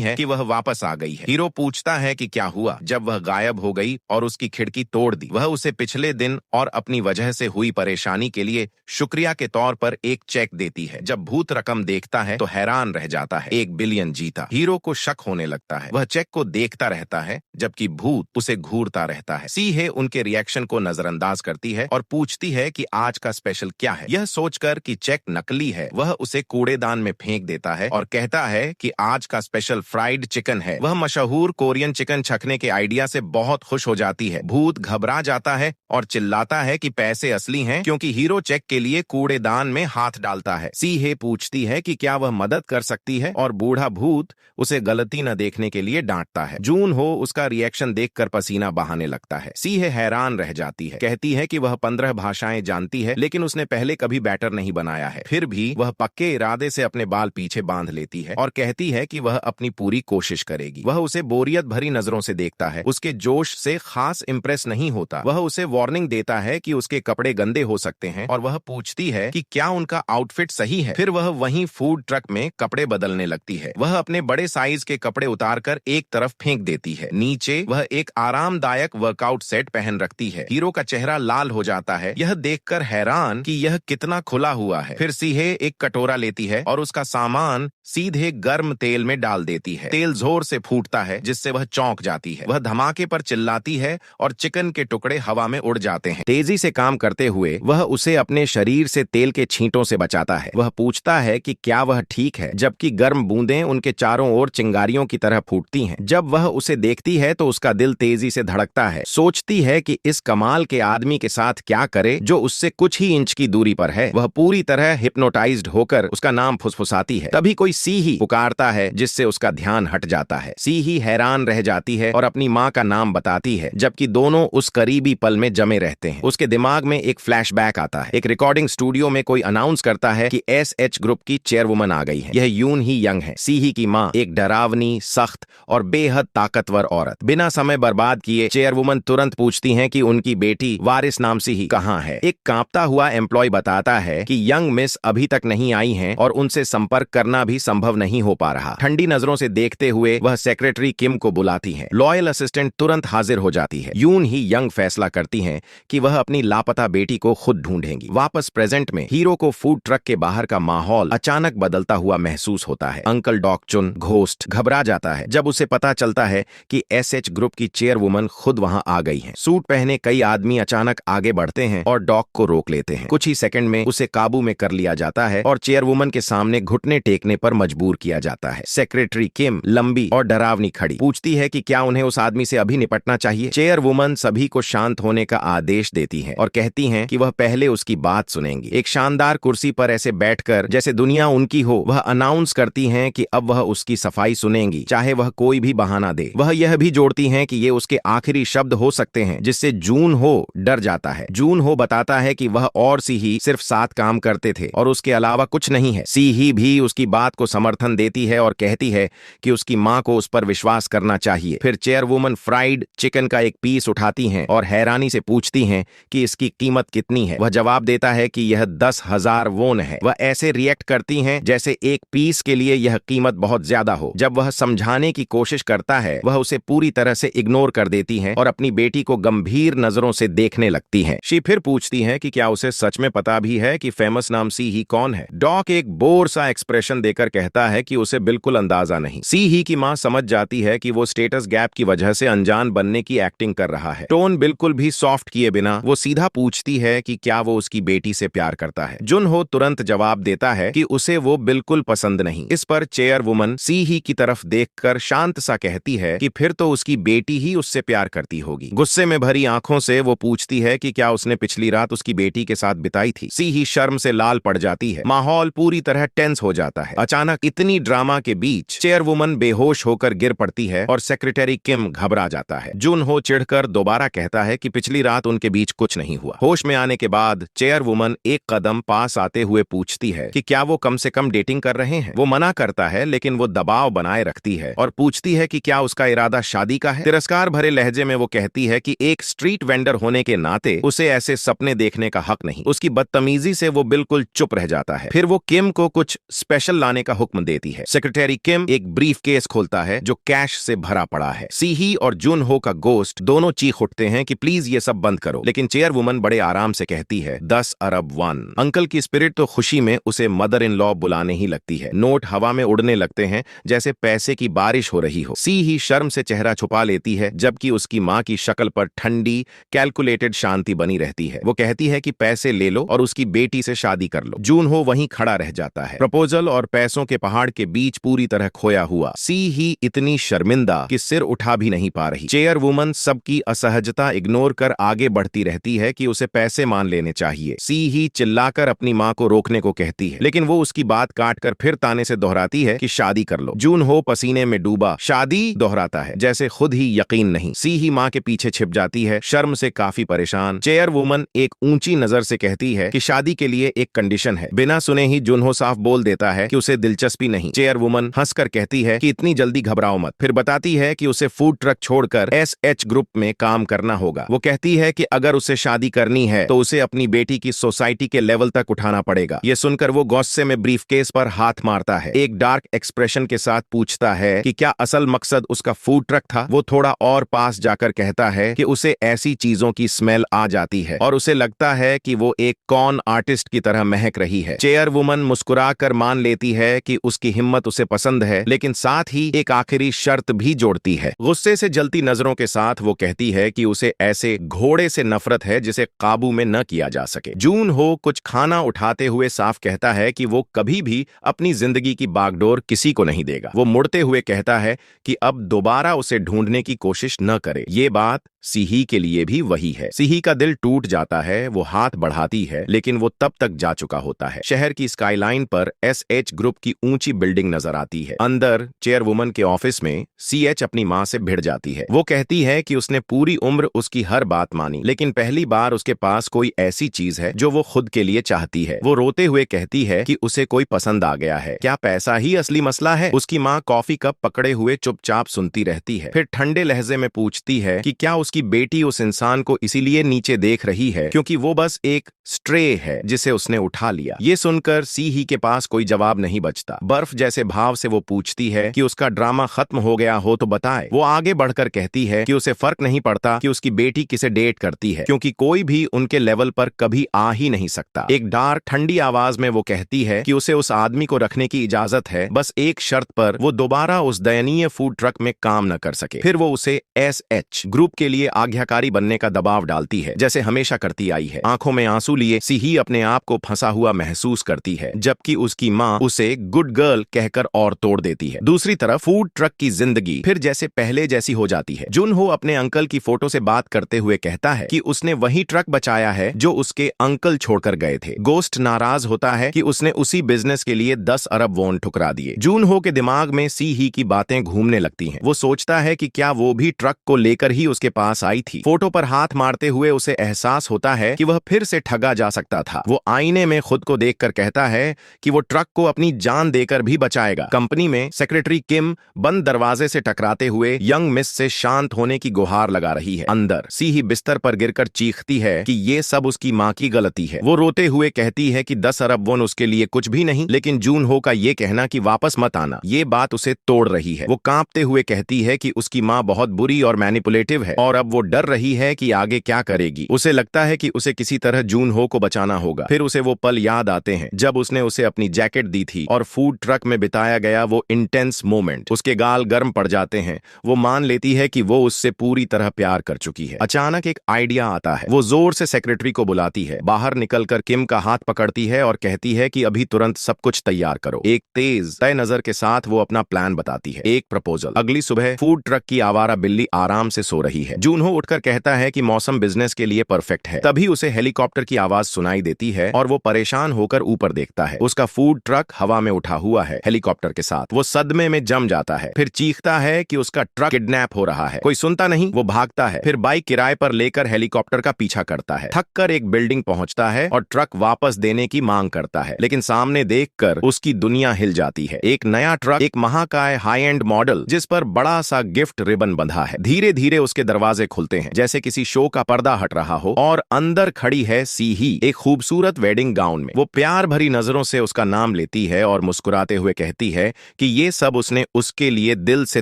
है कि वह वापस आ गई है। हीरो पूछता है कि क्या हुआ जब वह गायब हो गई और उसकी खिड़की तोड़ दी। वह उसे पिछले दिन और अपनी वजह से हुई परेशानी के लिए शुक्रिया के तौर पर एक चेक देती है। जब भूत रकम देखता है तो हैरान रह जाता है, 1 बिलियन जीता। हीरो को शक होने लगता है। वह चेक को देखता रहता है जबकि भूत उसे घूरता रहता है। सी हे उनके रिएक्शन को नजरअंदाज करती है और पूछती है कि आज का स्पेशल क्या है। यह सोचकर कि चेक नकली है वह उसे कूड़ेदान में फेंक देता है और कहता है कि आज का स्पेशल फ्राइड चिकन है। वह मशहूर कोरियन चिकन चखने के आइडिया से बहुत खुश हो जाती है। भूत घबरा जाता है और चिल्लाता है कि पैसे असली हैं क्योंकि हीरो चेक के लिए कूड़ेदान में हाथ डालता है। सी हे पूछती है कि क्या वह मदद कर सकती है और बूढ़ा भूत उसे गलती न देखने के लिए डांटता है। जून हो उसका रिएक्शन देखकर पसीना बहाने लगता है। सी हे हैरान रह जाती है, कहती है कि वह 15 भाषाएं जानती है लेकिन उसने पहले कभी बैटर नहीं बनाया है। फिर भी वह पक्के इरादे से अपने बाल पीछे बांध लेती है और कहती है कि वह अपनी पूरी कोशिश करेगी। वह उसे बोरियत भरी नजरों से देखता है, उसके जोश से खास इंप्रेस नहीं होता। वह उसे वार्निंग देता है कि उसके कपड़े गंदे हो सकते हैं और वह पूछती है कि क्या उनका आउटफिट सही है। फिर वह वहीं फूड ट्रक में कपड़े बदलने लगती है। वह अपने बड़े साइज के कपड़े उतारकर एक तरफ फेंक देती है। नीचे वह एक आरामदायक वर्कआउट सेट पहन रखती है। हीरो का चेहरा लाल हो जाता है, यह देखकर हैरान कि यह कितना खुला हुआ है। फिर सीहे एक कटोरा लेती है और उसका सामान सीधे गर्म तेल में डाल देती है। तेल जोर से फूटता है जिससे वह चौंक जाती है। वह धमाके पर चिल्लाती है और चिकन के टुकड़े हवा में उड़ जाते हैं। तेजी से काम करते हुए वह उसे अपने शरीर से तेल के छींटों से बचाता है। वह पूछता है कि क्या वह ठीक है, जबकि गर्म बूंदें उनके चारों ओर चिंगारियों की तरह फूटती हैं। जब वह उसे देखती है तो उसका दिल तेजी से धड़कता है। सोचती है कि इस कमाल के आदमी के साथ क्या करे जो उससे कुछ ही इंच की दूरी पर है। वह पूरी तरह हिप्नोटाइज्ड होकर उसका नाम फुसफुसाती है। तभी कोई सी ही पुकारता है जिससे उसका ध्यान हट जाता है। सी ही हैरान रह जाती है और अपनी माँ का नाम बताती है, जबकि दोनों उस करीबी पल में जमे रहते हैं। उसके दिमाग में एक फ्लैशबैक आता है। एक रिकॉर्डिंग स्टूडियो में कोई अनाउंस करता है कि एसएच ग्रुप की चेयरवुमन आ गई है। यह यून ही यंग है। सी ही की माँ एक डरावनी, सख्त और बेहद ताकतवर औरत। बिना समय बर्बाद किए चेयरवुमन तुरंत पूछती हैं कि उनकी बेटी वारिस नाम सी ही कहाँ है। एक कांपता हुआ एम्प्लॉय बताता है कि यंग मिस अभी तक नहीं आई हैं और उनसे संपर्क करना भी संभव नहीं हो पा रहा। ठंडी नजरों से देखते हुए वह सेक्रेटरी किम को बुलाती हैं। लॉयल असिस्टेंट तुरंत हाजिर हो जाती है। यून ही यंग फैसला करती हैं कि वह अपनी लापता बेटी को खुद ढूंढेंगी। वापस प्रेजेंट में हीरो को फूड ट्रक के बाहर का माहौल अचानक बदलता हुआ महसूस होता है। अंकल डॉक चुन घोस्ट घबरा जाता है जब उसे पता चलता है कि एसएच ग्रुप की चेयरवुमन खुद वहां आ गई हैं। सूट पहने कई आदमी अचानक आगे बढ़ते हैं और डॉक को रोक लेते हैं। कुछ ही सेकंड में उसे काबू में कर लिया जाता है और चेयरवुमन के सामने घुटने टेकने पर मजबूर किया जाता है। सेक्रेटरी किम लंबी और डरावनी खड़ी पूछती है कि क्या उन्हें उस आदमी से अभी निपटना चाहिए। चेयरवुमन सभी को शांत होने का आदेश देती है और कहती हैं कि वह पहले उसकी बात सुनेंगी। एक शानदार कुर्सी पर ऐसे बैठकर जैसे दुनिया उनकी हो, वह अनाउंस करती हैं कि अब वह उसकी सफाई सुनेंगी, चाहे वह कोई भी बहाना दे। वह यह भी जोड़ती हैं कि ये उसके आखिरी शब्द हो सकते हैं, जिससे जून हो डर जाता है। जून हो बताता है कि वह और सी ही सिर्फ साथ काम करते थे और उसके अलावा कुछ नहीं है। सी ही भी उसकी बात को समर्थन देती है और कहती है कि उसकी माँ को उस पर विश्वास करना चाहिए। फिर चेयरवुमन फ्राइड चिकन का एक पीस उठाती हैं और हैरानी से पूछती हैं कि इसकी कीमत कितनी है। वह जवाब देता है कि यह 10,000 वोन है। वह ऐसे रिएक्ट करती हैं जैसे एक पीस के लिए यह कीमत बहुत ज्यादा हो। जब वह समझाने की कोशिश करता है वह उसे पूरी तरह से इग्नोर कर देती हैं और अपनी बेटी को गंभीर नजरों से देखने लगती हैं। शी फिर पूछती हैं कि क्या उसे सच में पता भी है कि फेमस नाम सी ही कौन है। डॉक एक बोर सा एक्सप्रेशन देकर कहता है कि उसे बिल्कुल अंदाजा नहीं। सी ही की माँ समझ जाती है कि वो स्टेटस गैप की वजह से अनजान बनने की एक्टिंग कर रहा है। टोन बिल्कुल भी सॉफ्ट किए बिना वो सीधा पूछती है कि क्या वो उसकी बेटी से प्यार करता है। जुन हो तुरंत जवाब देता है कि उसे वो बिल्कुल पसंद नहीं। इस पर चेयरवुमन सी ही की तरफ देखकर शांत सा कहती है कि फिर तो उसकी बेटी ही उससे प्यार करती होगी। गुस्से में भरी आंखों से वो पूछती है कि क्या उसने पिछली रात उसकी बेटी के साथ बिताई थी। सी ही शर्म से लाल पड़ जाती है। माहौल पूरी तरह टेंस हो जाता है। अचानक इतनी ड्रामा के बीच चेयरवुमन बेहोश होकर गिर पड़ती है और सेक्रेटरी किम घबरा जाता है। जुन हो चिढ़कर दोबारा कहता है कि पिछली रात उनके बीच कुछ नहीं हुआ। होश में आने के बाद चेयरवुमन एक कदम पास आते हुए पूछती है कि क्या वो कम से कम डेटिंग कर रहे हैं। वो मना करता है लेकिन वो दबाव बनाए रखती है और पूछती है कि क्या उसका इरादा शादी का है। तिरस्कार भरे लहजे में वो कहती है कि एक स्ट्रीट वेंडर होने के नाते उसे ऐसे सपने देखने का हक नहीं। उसकी बदतमीजी से वो बिल्कुल चुप रह जाता है। फिर वो किम को कुछ स्पेशल लाने का हुक्म देती है। सेक्रेटरी किम एक ब्रीफ केस खोलता है जो कैश से भरा पड़ा है। सीही और जुन हो का गोस्ट दोनों चीख उठते हैं कि प्लीज ये सब बंद करो, लेकिन चेयरवुमन बड़े आराम से कहती है 10 अरब वन। अंकल की स्पिरिट तो खुशी में उसे मदर इन लॉ बुलाने ही लगती है। नोट हवा में उड़ने लगते हैं जैसे पैसे की बारिश हो रही हो। सीही शर्म से चेहरा छुपा लेती है, जबकि उसकी माँ की शक्ल पर ठंडी कैलकुलेटेड शांति बनी रहती है। वो कहती है कि पैसे ले लो और उसकी बेटी से शादी कर लो। जून हो वहीं खड़ा रह जाता है, प्रपोजल और पैसों के पहाड़ के बीच पूरी तरह खोया हुआ। सीही इतनी शर्मिंदा कि सिर उठा भी नहीं पा रही। चेयरवुमन सबकी असहजता इग्नोर कर आगे बढ़ती रहती है कि उसे पैसे मान लेने चाहिए। सीही चिल्लाकर अपनी माँ को रोकने को कहती है, लेकिन वो उसकी बात काटकर फिर ताने से दोहराती है कि शादी कर लो। जून हो पसीने में डूबा शादी दोहराता है जैसे खुद ही यकीन नहीं। सीही माँ के पीछे छिप जाती है, शर्म से काफी परेशान। चेयरवुमन एक ऊंची नजर से कहती है कि शादी के लिए एक कंडीशन है। बिना सुने ही जुनहो साफ बोल देता है कि उसे दिलचस्पी नहीं। चेयरवुमन हंसकर कहती है कि इतनी जल्दी घबराओ मत, फिर बताती है कि उसे फूड ट्रक छोड़कर एसएच ग्रुप में काम करना होगा। वो कहती है कि अगर उसे शादी करनी है तो उसे अपनी बेटी की सोसाइटी के लेवल तक उठाना पड़ेगा। ये सुनकर वो गुस्से में ब्रीफकेस पर हाथ मारता है, एक डार्क एक्सप्रेशन के साथ पूछता है कि क्या असल मकसद उसका फूड ट्रक था। वो थोड़ा और पास जाकर कहता है कि उसे ऐसी चीजों की स्मेल आ जाती है और उसे लगता है कि वो एक कॉन आर्टिस्ट की तरह महक रही है। चेयरवुमन मुस्कुराकर मान लेती है कि उसकी हिम्मत उसे पसंद है, लेकिन साथ ही एक आखिरी शर्त भी जोड़ती है। गुस्से से जलती नजरों के साथ वो कहती है कि उसे ऐसे घोड़े से नफरत है जिसे काबू में न किया जा सके। जून हो कुछ खाना उठाते हुए साफ कहता है कि वो कभी भी अपनी जिंदगी की बागडोर किसी को नहीं देगा। वो मुड़ते हुए कहता है कि अब दोबारा उसे ढूंढने की कोशिश न करे। ये बात सीही के लिए भी वही है। सीही का दिल टूट जाता है। वो हाथ बढ़ाती है, लेकिन वो तब तक जा चुका होता है। शहर की स्काईलाइन पर एसएच ग्रुप की ऊंची बिल्डिंग नजर आती है। अंदर चेयरवुमन के ऑफिस में सीएच अपनी माँ से भिड़ जाती है। वो कहती है कि उसने पूरी उम्र उसकी हर बात मानी, लेकिन पहली बार उसके पास कोई ऐसी चीज है जो वो खुद के लिए चाहती है। वो रोते हुए कहती है कि उसे कोई पसंद आ गया है। क्या पैसा ही असली मसला है? उसकी माँ कॉफी कप पकड़े हुए चुपचाप सुनती रहती है, फिर ठंडे लहजे में पूछती है कि क्या उसकी बेटी उस इंसान को इसीलिए नीचे देख रही है क्योंकि वो बस एक स्ट्रे है जिसे उसने उठा लिया। ये सुनकर सीही के पास कोई जवाब नहीं बचता। बर्फ जैसे भाव से वो पूछती है कि उसका ड्रामा खत्म हो गया हो तो बताए। वो आगे बढ़कर कहती है कि उसे फर्क नहीं पड़ता कि उसकी बेटी किसे डेट करती है, क्योंकि कोई भी उनके लेवल पर कभी आ ही नहीं सकता। एक डार्क ठंडी आवाज में वो कहती है कि उसे उस आदमी को रखने की इजाजत है, बस एक शर्त पर, वो दोबारा उस दयनीय फूड ट्रक में काम न कर सके। फिर वो उसे एसएच ग्रुप के लिए आज्ञाकारी बनने का दबाव डालती है, जैसे हमेशा करती आई है। आंखों में आंसू लिए सीही अपने आप को फंसा हुआ महसूस करती है, जबकि उसकी माँ उसे गुड गर्ल कहकर और तोड़ देती है। दूसरी तरफ फूड ट्रक की जिंदगी फिर जैसे पहले जैसी हो जाती है। जुनहो अपने अंकल की फोटो से बात करते हुए कहता है कि उसने वही ट्रक बचाया है जो उसके अंकल छोड़कर गए थे। गोस्ट नाराज होता है कि उसने उसी बिजनेस के लिए 10 अरब वॉन ठुकरा दिए। जुनहो के दिमाग में सीही की बातें घूमने लगती हैं। वो सोचता है कि क्या वो भी ट्रक को लेकर ही उसके पास आई थी। फोटो पर हाथ मारते हुए उसे एहसास होता है कि वह फिर से ठगा जा सकता था। वो आईने में खुद को देखकर कहता है कि वो ट्रक को अपनी जान देकर भी बचाएगा। कंपनी में सेक्रेटरी किम बंद दरवाजे से टकराते हुए यंग मिस से शांत होने की गुहार लगा रही है। अंदर सीही बिस्तर पर गिरकर चीखती है कि ये सब उसकी माँ की गलती है। वो रोते हुए कहती है कि 10 अरब वॉन उसके लिए कुछ भी नहीं, लेकिन जूनहो का ये कहना कि वापस मत आना, ये बात उसे तोड़ रही है। वो कांपते हुए कहती है कि उसकी माँ बहुत बुरी और मैनिपुलेटिव है और अब वो डर रही है कि आगे क्या करेगी। उसे लगता है कि उसे किसी तरह जूनहो को बचाना होगा। फिर उसे वो पल याद आते हैं जब उसने उसे अपनी जैकेट दी थी और फूड ट्रक में बिताया गया वो इंटेंस मोमेंट। उसके गाल गर्म पड़ जाते हैं। वो मान लेती है कि वो उससे पूरी तरह प्यार कर चुकी है। अचानक एक आइडिया आता है। वो जोर से सेक्रेटरी को बुलाती है, बाहर निकलकर किम का हाथ पकड़ती है और कहती है कि अभी तुरंत सब कुछ तैयार करो। एक तेज तय नजर के साथ वो अपना प्लान बताती है। एक प्रपोजल। अगली सुबह फूड ट्रक की आवारा बिल्ली आराम से सो रही है। जूनहो उठकर कहता है कि मौसम बिजनेस के लिए परफेक्ट है। तभी उसे हेलीकॉप्टर की आवाज सुनाई देती है और वो परेशान होकर ऊपर देखता है। उसका फूड ट्रक हवा में उठा हुआ है हेलीकॉप्टर के साथ। वो सदमे में जम जाता है, फिर चीखता है कि उसका ट्रक किडनैप हो रहा है। कोई सुनता नहीं। वो भागता है, फिर बाइक किराए पर लेकर हेलीकॉप्टर का पीछा करता है। थक कर एक बिल्डिंग पहुंचता है और ट्रक वापस देने की मांग करता है, लेकिन सामने देखकर उसकी दुनिया हिल जाती है। एक नया ट्रक, एक महाकाय हाई एंड मॉडल जिस पर बड़ा सा गिफ्ट रिबन बंधा है, धीरे धीरे उसके दरवाजे दरवाजे खुलते हैं जैसे किसी शो का पर्दा हट रहा हो और अंदर खड़ी है सीही एक खूबसूरत वेडिंग गाउन में। वो प्यार भरी नजरों से उसका नाम लेती है और मुस्कुराते हुए कहती है कि ये सब उसने उसके लिए दिल से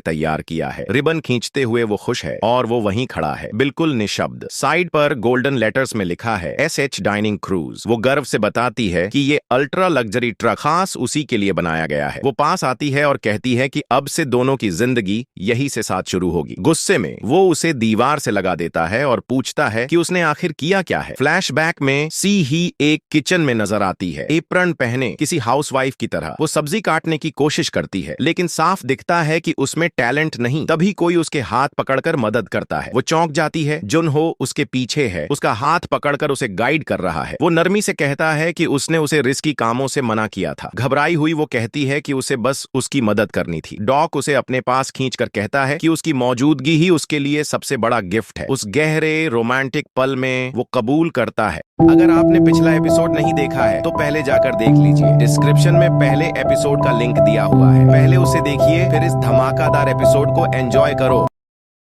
तैयार किया है। रिबन खींचते हुए वो खुश है और वो वहीं खड़ा है, बिल्कुल निशब्द। साइड पर गोल्डन लेटर्स में लिखा है SH डाइनिंग क्रूज। वो गर्व से बताती है कि ये अल्ट्रा लग्जरी ट्रक खास उसी के लिए बनाया गया है। वो पास आती है और कहती है कि अब से दोनों की जिंदगी यही से साथ शुरू होगी। गुस्से में वो उसे दीवार से लगा देता है और पूछता है कि उसने आखिर किया क्या है। फ्लैशबैक में सी ही एक किचन में नजर आती है, एप्रन पहने किसी हाउसवाइफ की तरह। वो सब्जी काटने की कोशिश करती है लेकिन साफ दिखता है कि उसमें टैलेंट नहीं। तभी कोई उसके हाथ पकड़कर मदद करता है। वो चौंक जाती है। जुनहो उसके पीछे है, उसका हाथ पकड़कर उसे गाइड कर रहा है। वो नरमी से कहता है कि उसने उसे रिस्की कामों से मना किया था। घबराई हुई वो कहती है कि उसे बस उसकी मदद करनी थी। डॉक उसे अपने पास खींचकर कहता है कि उसकी मौजूदगी ही उसके लिए सबसे बड़ा गिफ्ट है। उस गहरे रोमांटिक पल में वो कबूल करता है। अगर आपने पिछला एपिसोड नहीं देखा है तो पहले जाकर देख लीजिए। डिस्क्रिप्शन में पहले एपिसोड का लिंक दिया हुआ है, पहले उसे देखिए, फिर इस धमाकेदार एपिसोड को एंजॉय करो।